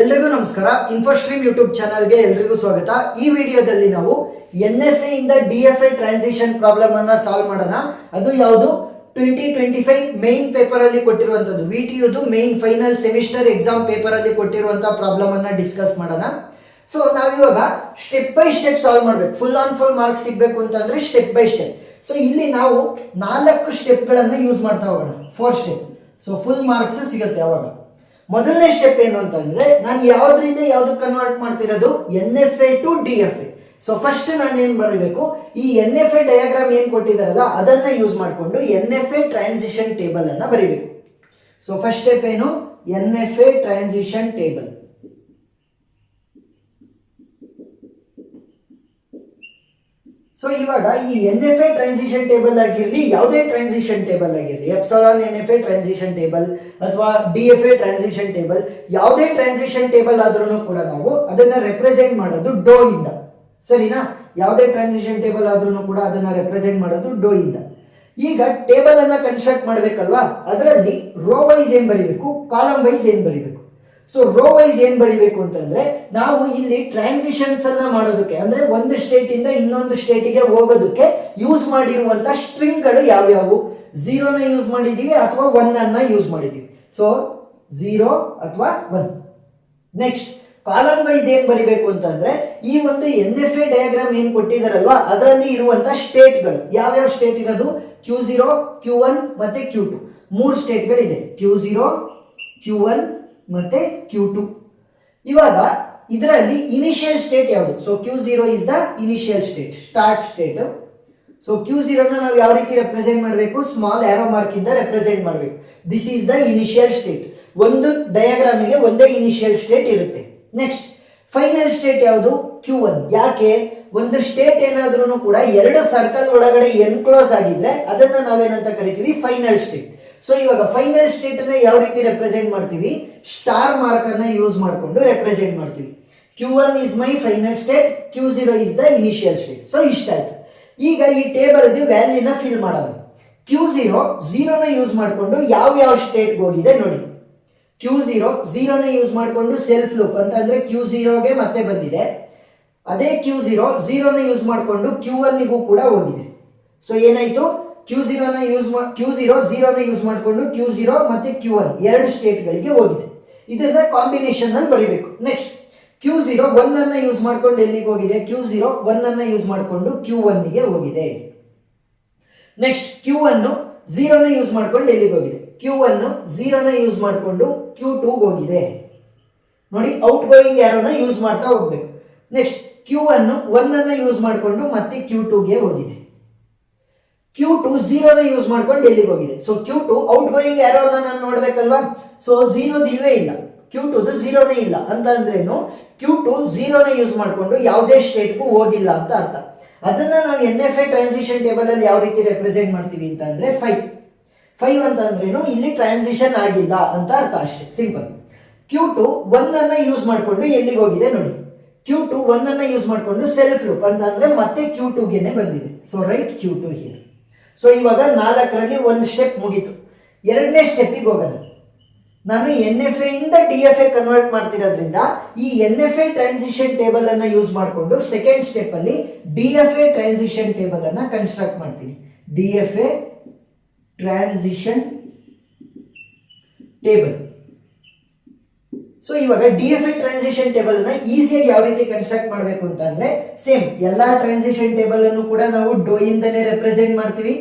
ಎಲ್ರಿಗೂ ನಮಸ್ಕಾರ. ಇನ್ಫೋಸ್ಟ್ರೀಮ್ ಯೂಟ್ಯೂಬ್ ಚಾನಲ್ಗೆ ಎಲ್ರಿಗೂ ಸ್ವಾಗತ. ಈ ವಿಡಿಯೋದಲ್ಲಿ ನಾವು NFA ಇಂದ DFA ಟ್ರಾನ್ಸಿಷನ್ ಪ್ರಾಬ್ಲಮ್ ಅನ್ನ ಸಾಲ್ವ್ ಮಾಡೋಣ. ಅದು ಯಾವುದು 2025 ಮೇನ್ ಪೇಪರ್ ಅಲ್ಲಿ ಕೊಟ್ಟಿರುವಂತದ್ದು, VTUದು main final semester exam paper ಅಲ್ಲಿ ಕೊಟ್ಟಿರುವಂತಹ ಪ್ರಾಬ್ಲಮ್ ಅನ್ನ ಡಿಸ್ಕಸ್ ಮಾಡೋಣ. ಸೊ ನಾವಿವಾಗ ಸ್ಟೆಪ್ ಬೈ ಸ್ಟೆಪ್ ಸಾಲ್ವ್ ಮಾಡ್ಬೇಕು. ಫುಲ್ ಆನ್ ಫುಲ್ ಮಾರ್ಕ್ಸ್ ಸಿಗ್ಬೇಕು ಅಂತಂದ್ರೆ ಸ್ಟೆಪ್ ಬೈ ಸ್ಟೆಪ್. ಸೊ ಇಲ್ಲಿ ನಾವು 4 ಸ್ಟೆಪ್ಗಳನ್ನು ಯೂಸ್ ಮಾಡ್ತಾ ಹೋಗೋಣ. 4 ಸ್ಟೆಪ್. ಸೊ ಫುಲ್ ಮಾರ್ಕ್ಸ್ ಸಿಗುತ್ತೆ ಅವಾಗ. ಮೊದಲನೇ ಸ್ಟೆಪ್ ಏನು ಅಂತಂದ್ರೆ, ನಾನು ಯಾವ್ದ್ರಿಂದ ಯಾವ್ದಕ್ಕೆ ಕನ್ವರ್ಟ್ ಮಾಡ್ತಿರೋದು, NFA to DFA. So first ನಾನು ಏನ್ ಬರೀಬೇಕು, ಈ NFA ಡಯಾಗ್ರಾಮ್ ಏನ್ ಕೊಟ್ಟಿದಾರಲ್ಲ ಅದನ್ನ ಯೂಸ್ ಮಾಡಿಕೊಂಡು NFA ಟ್ರಾನ್ಸಿಷನ್ ಟೇಬಲ್ ಅನ್ನ ಬರೀಬೇಕು. ಸೊ ಫಸ್ಟ್ ಸ್ಟೆಪ್ ಏನು, NFA ಟ್ರಾನ್ಸಿಷನ್ ಟೇಬಲ್. ಸೊ ಇವಾಗ ಈ NFA ಟ್ರಾನ್ಸಿಷನ್ ಟೇಬಲ್ ಆಗಿರಲಿ, ಯಾವುದೇ ಟ್ರಾನ್ಸಿಷನ್ ಟೇಬಲ್ ಆಗಿರಲಿ, ಎಪ್ಸಿಲಾನ್ NFA ಟ್ರಾನ್ಸಿಷನ್ ಟೇಬಲ್ ಅಥವಾ DFA ಟ್ರಾನ್ಸಿಷನ್ ಟೇಬಲ್, ಯಾವುದೇ ಟ್ರಾನ್ಸಿಷನ್ ಟೇಬಲ್ ಆದ್ರೂ ಕೂಡ ನಾವು ಅದನ್ನ ರೆಪ್ರೆಸೆಂಟ್ ಮಾಡೋದು ಡೋ ಇಂದ. ಸರಿನಾ? ಯಾವುದೇ ಟ್ರಾನ್ಸಿಷನ್ ಟೇಬಲ್ ಆದ್ರೂ ಕೂಡ ಅದನ್ನ ರೆಪ್ರೆಸೆಂಟ್ ಮಾಡೋದು ಡೋ ಇಂದ. ಈಗ ಟೇಬಲ್ ಅನ್ನ ಕನ್ಸ್ಟ್ರಕ್ಟ್ ಮಾಡ್ಬೇಕಲ್ವಾ, ಅದರಲ್ಲಿ ರೋ ವೈಸ್ ಏನ್ ಬರೀಬೇಕು, ಕಾಲಮ್ ವೈಸ್ ಏನ್ ಬರೀಬೇಕು. ಸೊ ರೋ ವೈಸ್ ಏನ್ ಬರೀಬೇಕು ಅಂತಂದ್ರೆ, ನಾವು ಇಲ್ಲಿ ಟ್ರಾನ್ಸಿಷನ್ಸ್ ಅನ್ನ ಮಾಡೋದಕ್ಕೆ ಅಂದ್ರೆ ಒಂದು ಸ್ಟೇಟ್ ಇಂದ ಇನ್ನೊಂದು ಸ್ಟೇಟಿಗೆ ಹೋಗೋದಕ್ಕೆ ಯೂಸ್ ಮಾಡಿರುವಂತ ಸ್ಟ್ರಿಂಗ್ ಗಳು ಯಾವ್ಯಾವು, 0ನ ಯೂಸ್ ಮಾಡಿದೀವಿ ಅಥವಾ 1 ಅನ್ನ ಯೂಸ್ ಮಾಡಿದೀವಿ. ಸೊ 0 ಅಥವಾ 1. ನೆಕ್ಸ್ಟ್ ಕಾಲಮ್ ವೈಸ್ ಏನ್ ಬರಿಬೇಕು ಅಂತಂದ್ರೆ, ಈ ಒಂದು NFA ಡಯಾಗ್ರಾಮ್ ಏನ್ ಕೊಟ್ಟಿದಾರಲ್ವಾ ಅದರಲ್ಲಿ ಇರುವಂತ ಸ್ಟೇಟ್ಗಳು ಯಾವ್ಯಾವ ಸ್ಟೇಟ್ ಇರೋದು, Q0, Q1 ಮತ್ತೆ Q2. 3 ಸ್ಟೇಟ್ಗಳಿದೆ, Q0, Q1 ಮತ್ತೆ Q2. ಇವಾಗ ಇದರಲ್ಲಿ ಇನಿಷಿಯಲ್ ಸ್ಟೇಟ್ ಯಾವುದು, so Q0 is the initial state, start state. So Q0 ನ ನಾವು ಯಾವ ರೀತಿ ರೆಪ್ರೆಸೆಂಟ್ ಮಾಡಬೇಕು, ಸ್ಮಾಲ್ ಆರೋ ಮಾರ್ಕ್ ಇಂದ ರೆಪ್ರೆಸೆಂಟ್ ಮಾಡಬೇಕು. This is the initial state. ಒಂದು ಡಯಾಗ್ರಾಮಿಗೆ ಒಂದೇ ಇನಿಷಿಯಲ್ ಸ್ಟೇಟ್ ಇರುತ್ತೆ. ನೆಕ್ಸ್ಟ್ ಫೈನಲ್ ಸ್ಟೇಟ್ ಯಾವುದು, Q1. ಯಾಕೆ, ಒಂದು ಸ್ಟೇಟ್ ಏನಾದ್ರೂ ಕೂಡ 2 ಸರ್ಕಲ್ ಒಳಗಡೆ ಎನ್ಕ್ಲೋಸ್ ಆಗಿದ್ರೆ ಅದನ್ನ ನಾವೇನಂತ ಕರಿತೀವಿ, ಫೈನಲ್ ಸ್ಟೇಟ್. ಸೊ ಇವಾಗ ಫೈನಲ್ ಸ್ಟೇಟ್ ಅನ್ನ ಯಾವ ರೀತಿ ರೆಪ್ರೆಸೆಂಟ್ ಮಾಡ್ತೀವಿ, ಸ್ಟಾರ್ ಮಾರ್ಕ್ ಅನ್ನ ಯೂಸ್ ಮಾಡಿಕೊಂಡು ರೆಪ್ರೆಸೆಂಟ್ ಮಾಡ್ತೀವಿ. Q1 is my final state, Q0 is the initial state. So ಇಷ್ಟ ಆಯ್ತು. ಈಗ ಈ ಟೇಬಲ್ಗೆ ವ್ಯಾಲ್ಯೂನ ಫಿಲ್ ಮಾಡೋಣ. Q0 0ನ ಯೂಸ್ ಮಾಡಿಕೊಂಡು ಯಾವ ಸ್ಟೇಟ್ಗೆ ಹೋಗಿದೆ ನೋಡಿ. Q0 0ನ ಯೂಸ್ ಮಾಡಿಕೊಂಡು ಸೆಲ್ಫ್ ಲೂಪ್ ಅಂತ ಅಂದ್ರೆ Q0ಗೆ ಮತ್ತೆ ಬಂದಿದೆ. ಅದೇ Q0 0ನ ಯೂಸ್ ಮಾಡಿಕೊಂಡು Q1ಗೂ ಕೂಡ ಹೋಗಿದೆ. ಸೊ ಏನಾಯ್ತು, Q0 0ನ ಯೂಸ್ ಮಾಡಿಕೊಂಡು Q0 ಮತ್ತೆ Q1 2 ಸ್ಟೇಟ್ಗಳಿಗೆ ಹೋಗಿದೆ. ಇದನ್ನ ಕಾಂಬಿನೇಷನ್ ಅಲ್ಲಿ ಬರೀಬೇಕು. ನೆಕ್ಸ್ಟ್ Q0 1 ಅನ್ನ ಯೂಸ್ ಮಾಡ್ಕೊಂಡು ಎಲ್ಲಿಗೆ ಹೋಗಿದೆ, Q0 1 ಅನ್ನ ಯೂಸ್ ಮಾಡಿಕೊಂಡು Q1ಗೆ ಹೋಗಿದೆ. ನೆಕ್ಸ್ಟ್ Q1 0ನ ಯೂಸ್ ಮಾಡ್ಕೊಂಡು ಎಲ್ಲಿಗೆ ಹೋಗಿದೆ, Q1 0ನ ಯೂಸ್ ಮಾಡಿಕೊಂಡು Q2ಗೆ ಹೋಗಿದೆ. ನೋಡಿ, ಔಟ್ ಗೋಯಿಂಗ್ ಯಾರೋನ ಯೂಸ್ ಮಾಡ್ತಾ ಹೋಗ್ಬೇಕು. ನೆಕ್ಸ್ಟ್ Q1 1 ಅನ್ನ ಯೂಸ್ ಮಾಡಿಕೊಂಡು ಮತ್ತೆ Q2ಗೆ ಹೋಗಿದೆ. Q2 0ನ ಯೂಸ್ ಮಾಡ್ಕೊಂಡು ಎಲ್ಲಿಗೆ ಹೋಗಿದೆ, ಸೊ Q2 ಔಟ್ ಗೋಯಿಂಗ್ ಆರೋನ ನಾನು ನೋಡ್ಬೇಕಲ್ವಾ. ಸೊ 0 ಇಲ್ವೇ ಇಲ್ಲ, Q2 0ನೇ ಇಲ್ಲ ಅಂತ ಅಂದ್ರೇನು, Q2 0ನ ಯೂಸ್ ಮಾಡಿಕೊಂಡು ಯಾವುದೇ ಸ್ಟೇಟ್ಗೂ ಹೋಗಿಲ್ಲ ಅಂತ ಅರ್ಥ. ಅದನ್ನ ನಾವು NFA ಟ್ರಾನ್ಸಿಷನ್ ಟೇಬಲ್ ಅಲ್ಲಿ ಯಾವ ರೀತಿ ರೆಪ್ರೆಸೆಂಟ್ ಮಾಡ್ತೀವಿ ಅಂತ ಅಂದ್ರೆ 5 ಅಂತ ಅಂದ್ರೇನು, ಇಲ್ಲಿ ಟ್ರಾನ್ಸಿಷನ್ ಆಗಿಲ್ಲ ಅಂತ ಅರ್ಥ, ಅಷ್ಟೇ, ಸಿಂಪಲ್. Q2 1 ಅನ್ನ ಯೂಸ್ ಮಾಡಿಕೊಂಡು ಎಲ್ಲಿಗೆ ಹೋಗಿದೆ ನೋಡಿ, Q2 1 ಅನ್ನ ಯೂಸ್ ಮಾಡಿಕೊಂಡು ಸೆಲ್ಫ್ ಲೂಪ್ ಅಂತ ಅಂದ್ರೆ ಮತ್ತೆ Q2ಗೆನೆ ಬಂದಿದೆ. So right Q2 here. So ಇವಾಗ 4ರಲ್ಲಿ ಒಂದು ಸ್ಟೆಪ್ ಮುಗೀತು. 2ನೇ ಸ್ಟೆಪ್ಪಿಗೆ ಹೋಗೋಣ. ನಾನು NFA ಇಂದ DFA ಕನ್ವರ್ಟ್ ಮಾಡ್ತಿರೋದ್ರಿಂದ ಈ NFA ಟ್ರಾನ್ಸಿಷನ್ ಟೇಬಲ್ ಅನ್ನ ಯೂಸ್ ಮಾಡಿಕೊಂಡು ಸೆಕೆಂಡ್ ಸ್ಟೆಪ್ ಅಲ್ಲಿ DFA ಟ್ರಾನ್ಸಿಷನ್ ಟೇಬಲ್ ಅನ್ನ ಕನ್ಸ್ಟ್ರಕ್ಟ್ ಮಾಡ್ತೀನಿ. DFA transition table. ಸೊ ಇವಾಗ DFA ಟ್ರಾನ್ಸಿಷನ್ ಟೇಬಲ್ ಅನ್ನ ಈಸಿಯಾಗಿ ಯಾವ ರೀತಿ ಕನ್ಸ್ಟ್ರಕ್ಟ್ ಮಾಡಬೇಕು ಅಂತ ಅಂದ್ರೆ, ಸೇಮ್ ಎಲ್ಲಾ ಟ್ರಾನ್ಸಿಷನ್ ಟೇಬಲ್ ಅನ್ನು ಕೂಡ ನಾವು ಡೋ ಇಂದನೇ ರೆಪ್ರೆಸೆಂಟ್ ಮಾಡ್ತೀವಿ.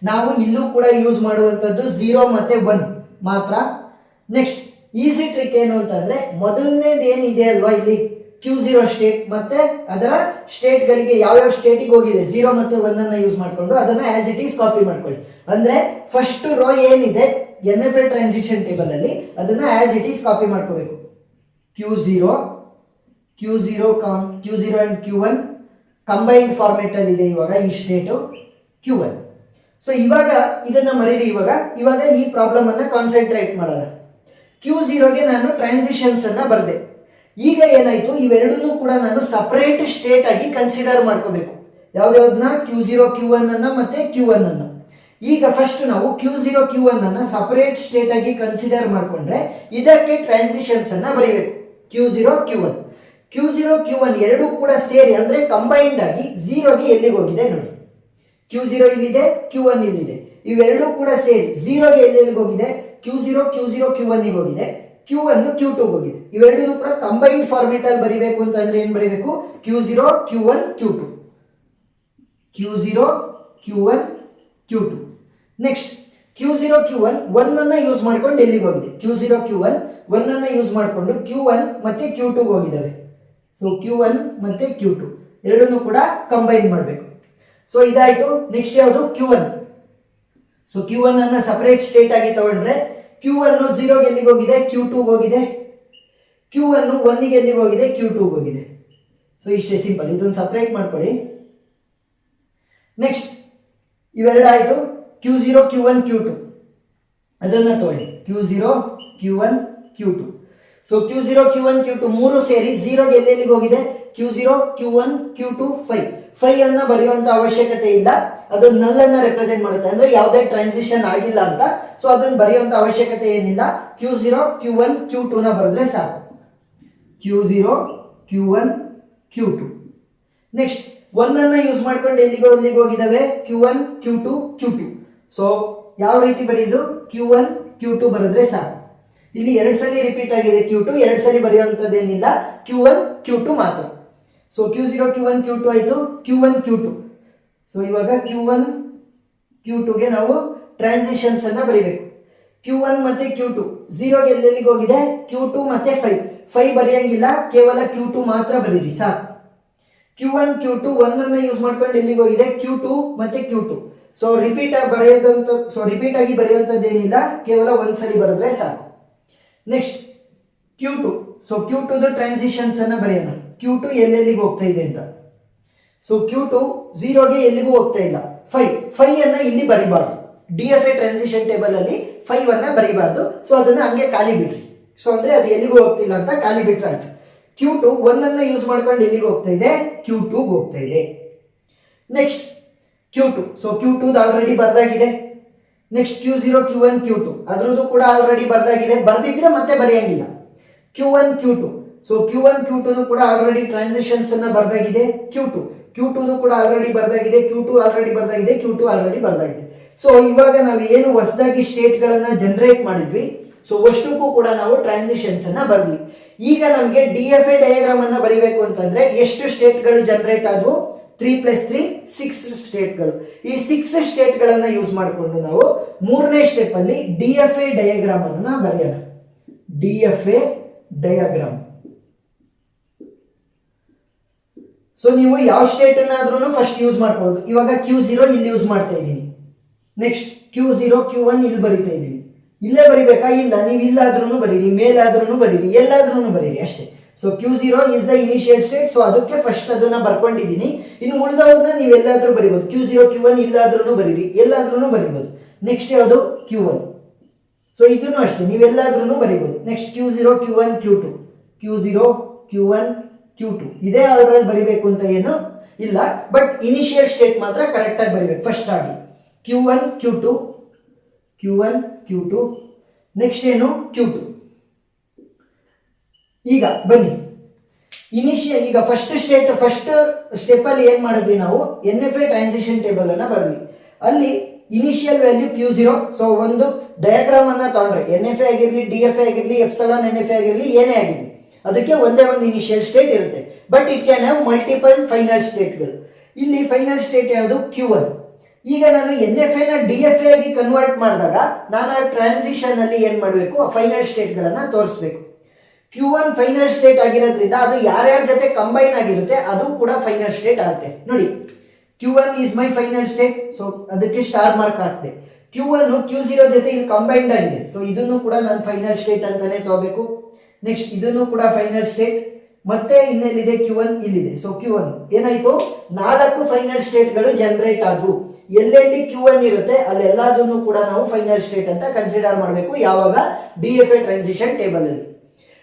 ನಾವು ಇಲ್ಲೂ ಕೂಡ ಯೂಸ್ ಮಾಡುವಂತದ್ದು 0 ಮತ್ತೆ 1 ಮಾತ್ರ. ನೆಕ್ಸ್ಟ್ ಈಸಿ ಟ್ರಿಕ್ ಏನು ಅಂತಂದ್ರೆ, ಮೊದಲನೇದು ಏನಿದೆ ಅಲ್ವಾ ಇಲ್ಲಿ Q0 ಸ್ಟೇಟ್ ಮತ್ತೆ ಅದರ ಸ್ಟೇಟ್ ಗಳಿಗೆ ಯಾವ್ಯಾವ ಸ್ಟೇಟಿಗೆ ಹೋಗಿದೆ 0 ಮತ್ತೆ 1 ಅನ್ನ ಯೂಸ್ ಮಾಡ್ಕೊಂಡು ಅದನ್ನ ಆಸ್ ಇಟ್ ಈಸ್ ಕಾಪಿ ಮಾಡ್ಕೊಳ್ಳಿ. ಅಂದ್ರೆ ಫಸ್ಟ್ ರೋ ಏನಿದೆ NFA ಟ್ರಾನ್ಸಿಷನ್ ಟೇಬಲ್ ಅಲ್ಲಿ ಅದನ್ನ ಆಸ್ ಇಟ್ ಈಸ್ ಕಾಪಿ ಮಾಡ್ಕೋಬೇಕು. Q0 and Q1 combined format ಅಲ್ಲಿ ಇದೆ ಇವಾಗ ಈ ಸ್ಟೇಟ್ Q1. ಸೊ ಇವಾಗ ಇದನ್ನ ಮರೀರಿ. ಇವಾಗ ಈ ಪ್ರಾಬ್ಲಮ್ ಅನ್ನ ಕಾನ್ಸಂಟ್ರೇಟ್ ಮಾಡೋಣ. Q0ಗೆ ನಾನು ಟ್ರಾನ್ಸಿಷನ್ಸ್ ಅನ್ನ ಬರ್ದೆ. ಈಗ ಏನಾಯ್ತು, ಇವೆರಡನ್ನೂ ಕೂಡ ನಾನು ಸಪರೇಟ್ ಸ್ಟೇಟ್ ಆಗಿ ಕನ್ಸಿಡರ್ ಮಾಡ್ಕೋಬೇಕು. ಯಾವ್ದಾವ್ದನ್ನ, Q0 Q1 ಅನ್ನ ಮತ್ತೆ Q1 ಅನ್ನ. ಈಗ ಫಸ್ಟ್ ನಾವು Q0 Q1 ಅನ್ನ ಸಪರೇಟ್ ಸ್ಟೇಟ್ ಆಗಿ ಕನ್ಸಿಡರ್ ಮಾಡ್ಕೊಂಡ್ರೆ ಇದಕ್ಕೆ ಟ್ರಾನ್ಸಿಷನ್ಸ್ ಅನ್ನ ಬರೀಬೇಕು. Q0 Q1. Q0 Q1 ಎರಡೂ ಕೂಡ ಸೇರಿ ಅಂದ್ರೆ ಕಂಬೈನ್ಡ್ ಆಗಿ ಝೀರೋಗೆ ಎಲ್ಲಿಗೆ ಹೋಗಿದೆ ನೋಡಿ. Q0 ಇಲ್ಲಿದೆ, Q1 ಇಲ್ಲಿದೆ. ಇವೆರಡೂ ಕೂಡ ಸೇರಿ ಝೀರೋಗೆ ಎಲ್ಲೆಲ್ಲಿಗೆ ಹೋಗಿದೆ, Q0 Q1 ಗೆ ಹೋಗಿದೆ, Q1 Q2 ಹೋಗಿದೆ. ಇವೆರಡೂ ಕೂಡ ಕಂಬೈನ್ಡ್ ಫಾರ್ಮೇಟ್ ಅಲ್ಲಿ ಬರಿಬೇಕು ಅಂತಂದ್ರೆ ಏನ್ ಬರಿಬೇಕು, Q0 Q1 Q2, Q0 Q1 Q2. Next Q0 Q1 1 ಅನ್ನ ಯೂಸ್ ಮಾಡ್ಕೊಂಡು ಎಲ್ಲಿಗೆ ಹೋಗಿದೆ, Q0 Q1 1 ಅನ್ನ ಯೂಸ್ ಮಾಡಿಕೊಂಡು Q1 ಮತ್ತೆ Q2 ಹೋಗಿದ್ದಾವೆ. ಸೊ Q1 ಮತ್ತೆ Q2 ಎರಡನ್ನೂ ಕೂಡ ಕಂಬೈನ್ ಮಾಡಬೇಕು. ಸೊ ಇದಾಯ್ತು. ನೆಕ್ಸ್ಟ್ ಯಾವುದು Q1. ಸೊ Q1 ಅನ್ನ ಸಪರೇಟ್ ಸ್ಟೇಟ್ ಆಗಿ ತಗೊಂಡ್ರೆ Q1 0ಗೆ ಎಲ್ಲಿಗೆ ಹೋಗಿದೆ, Q2 ಹೋಗಿದೆ. Q1 1ಗೆ ಎಲ್ಲಿಗೆ ಹೋಗಿದೆ, Q2 ಹೋಗಿದೆ. ಸೊ ಇಷ್ಟೇ ಸಿಂಪಲ್. ಇದನ್ನು ಸಪರೇಟ್ ಮಾಡ್ಕೊಳ್ಳಿ. ನೆಕ್ಸ್ಟ್ ಇವೆರಡು ಆಯಿತು. Q0 Q1 Q2 ಅದನ್ನ ತಗೊಳ್ಳಿ, Q0 Q1 Q2. So Q0 Q1 Q2 ಮೂರು ಸೇರಿ ಝೀರೋಗೆ ಎಲ್ಲೆಲ್ಲಿಗೆ ಹೋಗಿದೆ, Q0 Q1 Q2 5 ಅನ್ನ ಬರೆಯುವಂತ ಅವಶ್ಯಕತೆ ಇಲ್ಲ. ಅದು ನಲ್ ಅನ್ನ ರೆಪ್ರೆಸೆಂಟ್ ಮಾಡುತ್ತೆ, ಅಂದ್ರೆ ಯಾವುದೇ ಟ್ರಾನ್ಸಿಷನ್ ಆಗಿಲ್ಲ ಅಂತ. ಸೊ ಅದನ್ನ ಬರೆಯುವಂತ ಅವಶ್ಯಕತೆ ಏನಿಲ್ಲ. Q0 Q1 Q2 ನ ಬರೆದ್ರೆ ಸಾಕು. Q0 Q1 Q2. ನೆಕ್ಸ್ಟ್ 1 ಅನ್ನ ಯೂಸ್ ಮಾಡ್ಕೊಂಡು ಎಲ್ಲಿಗೆ ಹೋಗಿದಾವೆ, Q1 Q2 Q2. ಸೊ ಯಾವ ರೀತಿ ಬರೆಯೋದು, Q1 Q2 ಬರೆದ್ರೆ ಸಾಕು. ಇಲ್ಲಿ ಎರಡು ಸಲ ರಿಪೀಟ್ ಆಗಿದೆ Q2, ಎರಡು ಸಲ ಬರೆಯುವಂಥದ್ದೇನಿಲ್ಲ, Q1 Q2 ಮಾತ್ರ. ಸೊ Q0 Q1 Q2 ಆಯಿತು. Q1 Q2. ಸೊ ಇವಾಗ Q1 Q2ಗೆ ನಾವು ಟ್ರಾನ್ಸಿಷನ್ಸ್ ಅನ್ನ ಬರೀಬೇಕು. Q1 ಮತ್ತೆ Q2 ಝೀರೋಗೆ ಎಲ್ಲೆಲ್ಲಿಗೆ ಹೋಗಿದೆ, Q2 ಮತ್ತೆ 5 ಬರೆಯಂಗಿಲ್ಲ, ಕೇವಲ Q2 ಮಾತ್ರ ಬರೀರಿ ಸಾಕು. Q1 Q2 1 ಅನ್ನ ಯೂಸ್ ಮಾಡ್ಕೊಂಡು ಎಲ್ಲಿಗೆ ಹೋಗಿದೆ, Q2 ಮತ್ತೆ Q2. ಸೊ ರಿಪೀಟ್ ಆಗಿ ಬರೆಯುವಂಥದ್ದೇನಿಲ್ಲ, ಕೇವಲ ಒಂದ್ಸಲಿ ಬರೆದ್ರೆ ಸಾಕು. Next Q2. So Q2 transitions ಅನ್ನ ಬರೆಯೋಣ. Q2 ಎಲ್ಲೆಲ್ಲಿಗೆ ಹೋಗ್ತಾ ಇದೆ ಅಂತ. ಸೊ Q2 ಝೀರೋಗೆ ಎಲ್ಲಿಗೂ ಹೋಗ್ತಾ ಇಲ್ಲ. 5 ಅನ್ನ ಇಲ್ಲಿ ಬರಿಬಾರ್ದು. DFA ಟ್ರಾನ್ಸಿಷನ್ ಟೇಬಲ್ ಅಲ್ಲಿ 5 ಅನ್ನ ಬರಿಬಾರ್ದು. ಸೊ ಅದನ್ನ ಹಂಗೆ ಖಾಲಿ ಬಿಡ್ರಿ. ಸೊ ಅಂದ್ರೆ ಅದು ಎಲ್ಲಿಗೂ ಹೋಗ್ತಿಲ್ಲ ಅಂತ ಖಾಲಿ ಬಿಟ್ರೆ ಆಯ್ತು. Q2 1 ಅನ್ನ ಯೂಸ್ ಮಾಡ್ಕೊಂಡು ಎಲ್ಲಿಗೆ ಹೋಗ್ತಾ ಇದೆ, Q2 ಹೋಗ್ತಾ ಇದೆ. Next Q2. So Q2 already ಬರ್ದಾಗಿದೆ. ನೆಕ್ಸ್ಟ್ Q0 Q1 Q2 ಅದ್ರದ್ದು ಕೂಡ ಆಲ್ರೆಡಿ ಬರ್ದಾಗಿದೆ, ಬರ್ದಿದ್ರೆ ಮತ್ತೆ ಬರೆಯಂಗಿಲ್ಲ. Q1 Q2. So Q1 Q2 ಕೂಡ ಆಲ್ರೆಡಿ ಟ್ರಾನ್ಸಿಷನ್ಸ್ ಅನ್ನ ಬರ್ದಾಗಿದೆ. Q2 ಕೂಡ ಆಲ್ರೆಡಿ ಬರ್ದಾಗಿದೆ, Q2 ಆಲ್ರೆಡಿ ಬರ್ದಾಗಿದೆ. ಸೊ ಇವಾಗ ನಾವು ಏನು ಹೊಸದಾಗಿ ಸ್ಟೇಟ್ ಗಳನ್ನ ಜನರೇಟ್ ಮಾಡಿದ್ವಿ, ಸೊ ಅಷ್ಟಕ್ಕೂ ಕೂಡ ನಾವು ಟ್ರಾನ್ಸಿಷನ್ಸ್ ಅನ್ನ ಬರ್ದ್ವಿ. ಈಗ ನಮಗೆ DFA ಡಯಾಗ್ರಾಮ್ ಅನ್ನ ಬರಿಬೇಕು ಅಂತಂದ್ರೆ ಎಷ್ಟು ಸ್ಟೇಟ್ ಗಳು ಜನರೇಟ್ ಆದವು, 3 + 3 6 ಸ್ಟೇಟ್ಗಳು. ಈ 6 ಸ್ಟೇಟ್ಗಳನ್ನ ಯೂಸ್ ಮಾಡಿಕೊಂಡು ನಾವು ಮೂರನೇ ಸ್ಟೆಪ್ ಅಲ್ಲಿ DFA ಡಯಾಗ್ರಾಮ್ ಅನ್ನ ಬರೆಯೋಣ. DFA diagram. ಸೊ ನೀವು ಯಾವ ಸ್ಟೇಟ್ ಅನ್ನಾದ್ರೂ ಫಸ್ಟ್ ಯೂಸ್ ಮಾಡ್ಕೊಳ್ಳೋದು. ಇವಾಗ Q0 ಇಲ್ಲಿ ಯೂಸ್ ಮಾಡ್ತಾ ಇದ್ದೀನಿ. ನೆಕ್ಸ್ಟ್ Q0 Q1 ಇಲ್ಲಿ ಬರಿತಾ ಇದ್ದೀನಿ. ಇಲ್ಲೇ ಬರಿಬೇಕಾ, ಇಲ್ಲ, ನೀವು ಇಲ್ಲಾದ್ರೂ ಬರೀರಿ, ಮೇಲಾದ್ರೂ ಬರೀರಿ, ಎಲ್ಲಾದ್ರೂ ಬರೀರಿ ಅಷ್ಟೇ. So Q0 is the initial state. So ಅದಕ್ಕೆ ಫಸ್ಟ್ ಅದನ್ನ ಬರ್ಕೊಂಡಿದ್ದೀನಿ. ಇನ್ನು ಉಳಿದವ್ರನ್ನ ನೀವೆಲ್ಲಾದ್ರೂ ಬರಿಬೋದು. Q0 Q1 ಇಲ್ಲಾದ್ರೂ ಬರೀರಿ, ಎಲ್ಲಾದ್ರೂ ಬರಿಬೋದು. ನೆಕ್ಸ್ಟ್ ಯಾವುದು Q1. ಸೊ ಇದನ್ನು ಅಷ್ಟೇ ನೀವೆಲ್ಲಾದ್ರೂ ಬರಿಬೋದು. Next Q0 Q1 Q2, Q0 Q1 Q2 ಇದೇ ಆರ್ಡರ್ ಅಲ್ಲಿ ಬರಿಬೇಕು ಅಂತ ಏನು ಇಲ್ಲ, ಬಟ್ ಇನಿಷಿಯಲ್ ಸ್ಟೇಟ್ ಮಾತ್ರ ಕರೆಕ್ಟ್ ಆಗಿ ಬರಿಬೇಕು ಫಸ್ಟ್ ಆಗಿ. Q1 Q2 Q1 Q2. Next ಏನು Q2. ಈಗ ಬನ್ನಿ ಈಗ ಫಸ್ಟ್ ಸ್ಟೆಪ್ ಅಲ್ಲಿ ಏನ್ ಮಾಡಿದ್ವಿ ನಾವು, NFA ಟ್ರಾನ್ಸಿಷನ್ ಟೇಬಲ್ ಅನ್ನ ಬರ್ದ್ವಿ. ಅಲ್ಲಿ ಇನಿಷಿಯಲ್ ವ್ಯಾಲ್ಯೂ Q0. ಸೊ ಒಂದು ಡಯಾಗ್ರಾಮ್ ಅನ್ನ ತಗೊಂಡ್ರೆ NFA ಆಗಿರ್ಲಿ, DFA ಆಗಿರ್ಲಿ, ಎಪ್ಸಿಲಾನ್ NFA ಆಗಿರ್ಲಿ, ಏನೇ ಆಗಿರ್ಲಿ, ಅದಕ್ಕೆ ಒಂದೇ ಒಂದು ಇನಿಷಿಯಲ್ ಸ್ಟೇಟ್ ಇರುತ್ತೆ. But it can have multiple final ಸ್ಟೇಟ್ಗಳು. ಇಲ್ಲಿ ಫೈನಲ್ ಸ್ಟೇಟ್ ಯಾವುದು, Q1. ಈಗ ನಾನು NFA ನ DFA ಆಗಿ ಕನ್ವರ್ಟ್ ಮಾಡಿದಾಗ ನಾನು ಆ ಟ್ರಾನ್ಸಿಷನ್ ಅಲ್ಲಿ ಏನ್ ಮಾಡಬೇಕು, ಫೈನಲ್ ಸ್ಟೇಟ್ಗಳನ್ನ ತೋರಿಸ್ಬೇಕು. Q1 ಫೈನಲ್ ಸ್ಟೇಟ್ ಆಗಿರೋದ್ರಿಂದ ಅದು ಯಾರ್ಯಾರ ಜೊತೆ ಕಂಬೈನ್ ಆಗಿರುತ್ತೆ ಅದು ಕೂಡ ಫೈನಲ್ ಸ್ಟೇಟ್ ಆಗುತ್ತೆ. ನೋಡಿ, Q1 is my final state. So ಅದಕ್ಕೆ ಸ್ಟಾರ್ ಮಾರ್ಕ್ ಹಾಕ್ತೆ. Q1 Q0 ಜೊತೆ ಇಲ್ಲಿ ಕಂಬೈನ್ಡ್ ಆಗಿದೆ. ಸೊ ಇದನ್ನು ಕೂಡ ನಾನು ಫೈನಲ್ ಸ್ಟೇಟ್ ಅಂತಾನೆ ತಗೋಬೇಕು. ನೆಕ್ಸ್ಟ್ ಇದನ್ನು ಕೂಡ ಫೈನಲ್ ಸ್ಟೇಟ್. ಮತ್ತೆ ಇನ್ನೆಲ್ಲಿದೆ, Q1 ಇಲ್ಲಿದೆ. ಸೊ Q1 ಏನಾಯ್ತು, 4 ಫೈನಲ್ ಸ್ಟೇಟ್ಗಳು ಜನರೇಟ್ ಆದವು. ಎಲ್ಲೆಲ್ಲಿ Q1 ಇರುತ್ತೆ ಅಲ್ಲೆಲ್ಲದನ್ನು ಕೂಡ ನಾವು ಫೈನಲ್ ಸ್ಟೇಟ್ ಅಂತ ಕನ್ಸಿಡರ್ ಮಾಡಬೇಕು. ಯಾವಾಗ, DFA ಟ್ರಾನ್ಸಿಷನ್ ಟೇಬಲ್ ಅಲ್ಲಿ.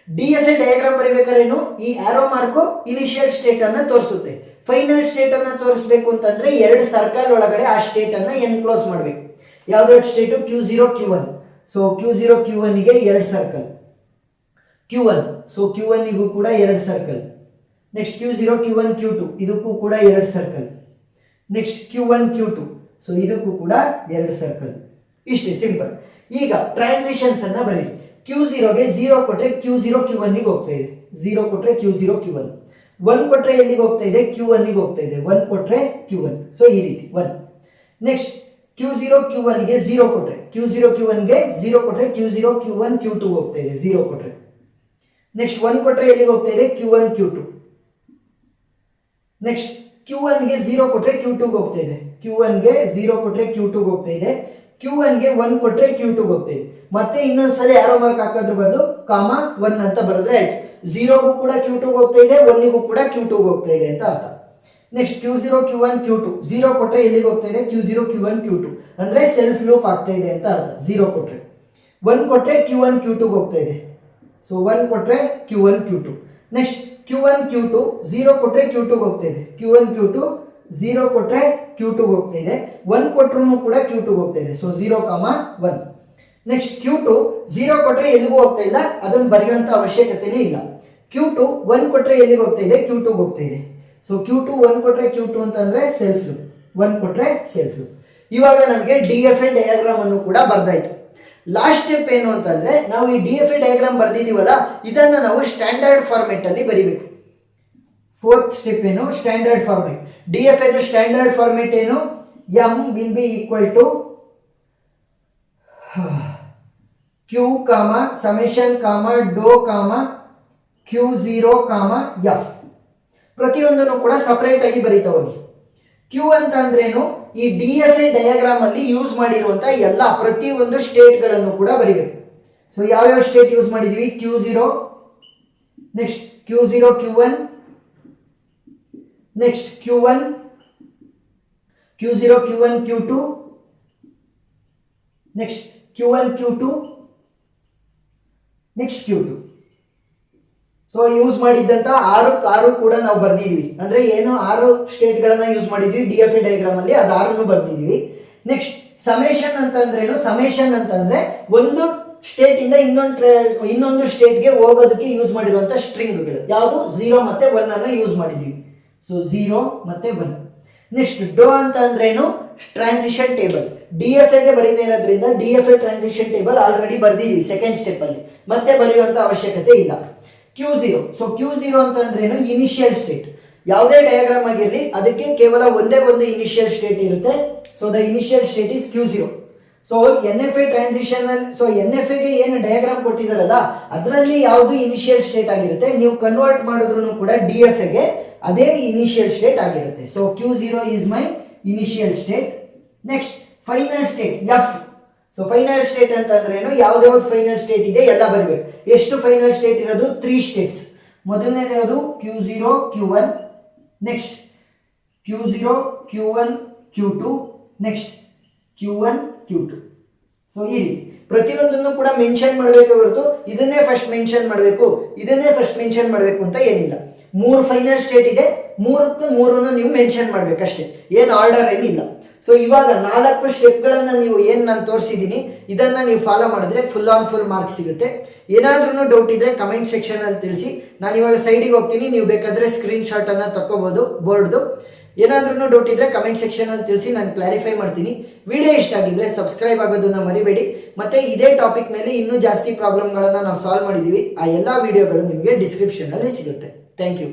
DFA ಡಯಾಗ್ರಾಮ್ ಬರೀಬೇಕಾದ್ರೇನು, ಈ ಆರೋ ಮಾರ್ಕ್ ಇನಿಷಿಯಲ್ ಸ್ಟೇಟ್ ಅನ್ನ ತೋರಿಸುತ್ತೆ. ಫೈನಲ್ ಸ್ಟೇಟ್ ಅನ್ನ ತೋರಿಸಬೇಕು ಅಂತಂದ್ರೆ 2 ಸರ್ಕಲ್ ಒಳಗಡೆ ಆ ಸ್ಟೇಟ್ ಅನ್ನ ಎನ್ಕ್ಲೋಸ್ ಮಾಡಬೇಕು. ಯಾವ್ದಾದ್ರು state Q0 Q1. So Q0 Q1 ಗೆ 2 ಸರ್ಕಲ್, Q1, ಸೊ Q1 ಕೂಡ 2 circle. Next Q0 Q1 Q2 ಇದಕ್ಕೂ ಕೂಡ 2 circle. Next Q1 Q2, so ಇದಕ್ಕೂ ಕೂಡ 2 ಸರ್ಕಲ್. ಇಷ್ಟೇ ಸಿಂಪಲ್. ಈಗ ಟ್ರಾನ್ಸಿಷನ್ಸ್ ಅನ್ನ ಬರೀರಿ. Q0ಗೆ 0 ಕೊಟ್ರೆ Q0 Q1 ಗೆ ಹೋಗ್ತಾ ಇದೆ, 0 ಕೊಟ್ರೆ Q0 Q1, 1 ಕೊಟ್ರೆ ಎಲ್ಲಿಗೆ ಹೋಗ್ತಾ ಇದೆ, Q1 ಗೆ ಹೋಗ್ತಾ ಇದೆ, 1 ಕೊಟ್ರೆ Q1, ಸೊ ಈ ರೀತಿ 1. ನೆಕ್ಸ್ಟ್ Q0 Q1 ಗೆ 0 ಕೊಟ್ರೆ Q0 Q1 ಗೆ 0 ಕೊಟ್ರೆ Q0 Q1 Q2 ಹೋಗ್ತಾ ಇದೆ, 0 ಕೊಟ್ರೆ. ನೆಕ್ಸ್ಟ್ 1 ಕೊಟ್ರೆ ಎಲ್ಲಿಗೆ ಹೋಗ್ತಾ ಇದೆ, Q1 Q2. ನೆಕ್ಸ್ಟ್ Q1 ಗೆ 0 ಕೊಟ್ರೆ Q2 ಗೆ ಹೋಗ್ತಾ ಇದೆ, Q1 ಗೆ 0 ಕೊಟ್ರೆ Q2 ಗೆ ಹೋಗ್ತಾ ಇದೆ, Q1 ಗೆ 1 ಕೊಟ್ರೆ Q2 ಗೆ ಹೋಗ್ತಾ ಇದೆ. ಮತ್ತೆ ಇನ್ನೊಂದ್ಸಲ ಯಾರೋ ಮಾರ್ಕ್ ಹಾಕೋದ್ರ ಬದಲು ಕಾಮಾ 1 ಅಂತ ಬರೆದ್ರೆ ಆಯ್ತು. 0 ಗೂ ಕೂಡ Q2 ಗೆ ಹೋಗ್ತಾ ಇದೆ, 1 ಗೂ ಕೂಡ Q2 ಗೆ ಹೋಗ್ತಾ ಇದೆ ಅಂತ ಅರ್ಥ. ನೆಕ್ಸ್ಟ್ Q0 Q1 Q2, 0 ಕೊಟ್ರೆ ಎಲ್ಲಿಗೆ ಹೋಗ್ತಾ ಇದೆ, Q0 Q1 Q2 ಅಂದ್ರೆ ಸೆಲ್ಫ್ ಲೂಪ್ ಆಗ್ತಾ ಇದೆ ಅಂತ ಅರ್ಥ. 0 ಕೊಟ್ರೆ 1 ಕೊಟ್ರೆ Q1 Q2 ಗೆ ಹೋಗ್ತಾ ಇದೆ, ಸೊ 1 ಕೊಟ್ರೆ Q1 Q2. Next Q1 Q2 0 ಕೊಟ್ರೆ Q2 ಗೆ ಹೋಗ್ತಾ ಇದೆ, Q1 Q2 0 ಕೊಟ್ರೆ Q2 ಗೆ ಹೋಗ್ತಾ ಇದೆ, 1 ಕೊಟ್ರೂ ಕೂಡ Q2 ಗೆ ಹೋಗ್ತಾ ಇದೆ, ಸೊ 0, 1. ನೆಕ್ಸ್ಟ್ Q2 0 ಕೊಟ್ರೆ ಎಲ್ಲಿಗೂ ಹೋಗ್ತಾ ಇಲ್ಲ, ಅದನ್ನು ಬರೆಯುವಂತ ಅವಶ್ಯಕತೆನೇ ಇಲ್ಲ. Q2 1 ಕೊಟ್ರೆ ಎಲ್ಲಿಗೆ ಹೋಗ್ತಾ ಇದೆ, Q2 ಗೆ ಹೋಗ್ತಾ ಇದೆ, ಸೊ Q2 1 ಕೊಟ್ರೆ Q2 ಅಂತಂದ್ರೆ ಸೆಲ್ಫ್ ಲೂಪ್, 1 ಕೊಟ್ರೆ ಸೆಲ್ಫ್ ಲೂಪ್. ಇವಾಗ ನಮಗೆ DFA ಡಯಾಗ್ರಾಮ್ ಅನ್ನು ಕೂಡ ಬರ್ದಾಯ್ತು. ಲಾಸ್ಟ್ ಸ್ಟೆಪ್ ಏನು ಅಂತಂದ್ರೆ, ನಾವು ಈ DFA ಡಯಾಗ್ರಾಮ್ ಬರ್ದಿದೀವಲ್ಲ, ಇದನ್ನ ನಾವು ಸ್ಟ್ಯಾಂಡರ್ಡ್ ಫಾರ್ಮೆಟ್ ಅಲ್ಲಿ ಬರಿಬೇಕು. ಫೋರ್ತ್ ಸ್ಟೆಪ್ ಏನು, ಸ್ಟ್ಯಾಂಡರ್ಡ್ ಫಾರ್ಮೆಟ್. DFA ದ ಸ್ಟ್ಯಾಂಡರ್ಡ್ ಫಾರ್ಮೆಟ್ ಏನು, M will be equal to Q, summation, ಡೋ, Q0, F. ಪ್ರತಿಯೊಂದನ್ನು ಕೂಡ ಸಪರೇಟ್ ಆಗಿ ಬರೀತಾ ಹೋಗಿ. Q ಅಂತ ಅಂದ್ರೇನು, ಈ DFA ಡಯಾಗ್ರಾಮ್ ಅಲ್ಲಿ ಯೂಸ್ ಮಾಡಿರುವಂತ ಎಲ್ಲ ಪ್ರತಿಯೊಂದು ಸ್ಟೇಟ್ ಗಳನ್ನು ಕೂಡ ಬರಿಬೇಕು. ಸೊ ಯಾವ್ಯಾವ ಸ್ಟೇಟ್ ಯೂಸ್ ಮಾಡಿದೀವಿ, Q0, next Q0 Q1, next Q1, Q0 Q1 Q2, next Q1 Q2, next Q2. So use ಮಾಡಿದ್ದಂತ 6 ಕೂಡ ನಾವು ಬರ್ದಿದ್ವಿ. ಅಂದ್ರೆ ಏನು 6 ಸ್ಟೇಟ್ ಗಳನ್ನ ಯೂಸ್ ಮಾಡಿದ್ವಿ DFA ಡಯಾಗ್ರಾಮ್ ಅಲ್ಲಿ, ಅದು 6 ಬರ್ದಿದ್ವಿ. ನೆಕ್ಸ್ಟ್ ಸಮೇಶನ್ ಅಂತ ಅಂದ್ರೇನು, ಸಮೇಶನ್ ಅಂತ ಅಂದ್ರೆ ಒಂದು ಸ್ಟೇಟ್ ಇಂದ ಇನ್ನೊಂದು ಸ್ಟೇಟ್ ಗೆ ಹೋಗೋದಕ್ಕೆ ಯೂಸ್ ಮಾಡಿರುವಂತ ಸ್ಟ್ರಿಂಗ್ಗಳು ಯಾವುದು, 0 ಮತ್ತೆ 1 ಅನ್ನ ಯೂಸ್ ಮಾಡಿದೀವಿ, ಸೊ 0 ಮತ್ತೆ 1. ನೆಕ್ಸ್ಟ್ ಡೋ ಅಂತ ಅಂದ್ರೇನು, ಟ್ರಾನ್ಸಿಷನ್ ಟೇಬಲ್. DFA ಗೆ ಬರೀತಾ ಇರೋದ್ರಿಂದ DFA ಟ್ರಾನ್ಸಿಷನ್ ಟೇಬಲ್ ಆಲ್ರೆಡಿ ಬರ್ದಿದೀವಿ ಸೆಕೆಂಡ್ ಸ್ಟೆಪ್ ಅಲ್ಲಿ, ಮತ್ತೆ ಬರೆಯುವಂತ ಅವಶ್ಯಕತೆ ಇಲ್ಲ. Q0, ಸೊ Q0 ಅಂತ ಅಂದ್ರೇನು, ಇನಿಷಿಯಲ್ ಸ್ಟೇಟ್. ಯಾವುದೇ ಡಯಾಗ್ರಾಮ್ ಆಗಿರಲಿ ಅದಕ್ಕೆ ಕೇವಲ ಒಂದೇ ಒಂದು ಇನಿಷಿಯಲ್ ಸ್ಟೇಟ್ ಇರುತ್ತೆ, so the initial state is Q0. So NFA transition ಅಲ್ಲಿ, ಸೊ NFA ಗೆ ಏನು ಡಯಾಗ್ರಾಮ್ ಕೊಟ್ಟಿದಾರಲ್ಲ ಅದರಲ್ಲಿ ಯಾವುದು ಇನಿಷಿಯಲ್ ಸ್ಟೇಟ್ ಆಗಿರುತ್ತೆ, ನೀವು ಕನ್ವರ್ಟ್ ಮಾಡಿದ್ರು ಕೂಡ DFA ಗೆ ಅದೇ ಇನಿಷಿಯಲ್ ಸ್ಟೇಟ್ ಆಗಿರುತ್ತೆ. So Q0 is my initial state. Next final state F. So final state ಅಂತ ಅಂದ್ರೇನು, ಯಾವ್ದು ಫೈನಲ್ ಸ್ಟೇಟ್ ಇದೆ ಎಲ್ಲ ಬರಬೇಕು. ಎಷ್ಟು ಫೈನಲ್ ಸ್ಟೇಟ್ ಇರೋದು, 3 ಸ್ಟೇಟ್ಸ್. ಮೊದಲನೇದು ಯಾವುದು, Q0 Q1, next Q0 Q1 Q2, next Q1 Q2. So ಈ ರೀತಿ ಪ್ರತಿಯೊಂದನ್ನು ಕೂಡ ಮೆನ್ಷನ್ ಮಾಡಬೇಕು ಹೊರತು ಇದನ್ನೇ ಫಸ್ಟ್ ಮೆನ್ಷನ್ ಮಾಡಬೇಕು, ಇದನ್ನೇ ಫಸ್ಟ್ ಮೆನ್ಷನ್ ಮಾಡಬೇಕು ಅಂತ ಏನಿಲ್ಲ. 3 ಫೈನಲ್ ಸ್ಟೇಟ್ ಇದೆ, 3ಕ್ಕೆ 3 ನೀವು ಮೆನ್ಷನ್ ಮಾಡ್ಬೇಕಷ್ಟೇ, ಏನು ಆರ್ಡರ್ ಏನಿಲ್ಲ. ಸೊ ಇವಾಗ 4 ಸ್ಟೆಪ್ಗಳನ್ನ ನೀವು ಏನು ನಾನು ತೋರಿಸಿದ್ದೀನಿ ಇದನ್ನ ನೀವು ಫಾಲೋ ಮಾಡಿದ್ರೆ ಫುಲ್ ಆನ್ ಫುಲ್ ಮಾರ್ಕ್ಸ್ ಸಿಗುತ್ತೆ. ಏನಾದ್ರೂ ಡೌಟ್ ಇದ್ರೆ ಕಮೆಂಟ್ ಸೆಕ್ಷನ್ ಅಲ್ಲಿ ತಿಳಿಸಿ. ನಾನು ಇವಾಗ ಸೈಡಿಗೆ ಹೋಗ್ತೀನಿ, ನೀವು ಬೇಕಾದ್ರೆ ಸ್ಕ್ರೀನ್ ಶಾಟ್ ಅನ್ನ ತಕ್ಕೋಬಹುದು ಬೋರ್ಡ್ದು. ಏನಾದ್ರೂ ಡೌಟ್ ಇದ್ರೆ ಕಮೆಂಟ್ ಸೆಕ್ಷನ್ ಅಲ್ಲಿ ತಿಳಿಸಿ, ನಾನು ಕ್ಲಾರಿಫೈ ಮಾಡ್ತೀನಿ. ವಿಡಿಯೋ ಇಷ್ಟ ಆಗಿದ್ರೆ ಸಬ್ಸ್ಕ್ರೈಬ್ ಆಗೋದನ್ನ ಮರಿಬೇಡಿ. ಮತ್ತೆ ಇದೇ ಟಾಪಿಕ್ ಮೇಲೆ ಇನ್ನೂ ಜಾಸ್ತಿ ಪ್ರಾಬ್ಲಮ್ಗಳನ್ನ ನಾವು ಸಾಲ್ವ್ ಮಾಡಿದೀವಿ, ಆ ಎಲ್ಲ ವಿಡಿಯೋಗಳು ನಿಮಗೆ ಡಿಸ್ಕ್ರಿಪ್ಷನ್ ಅಲ್ಲಿ ಸಿಗುತ್ತೆ. Thank you.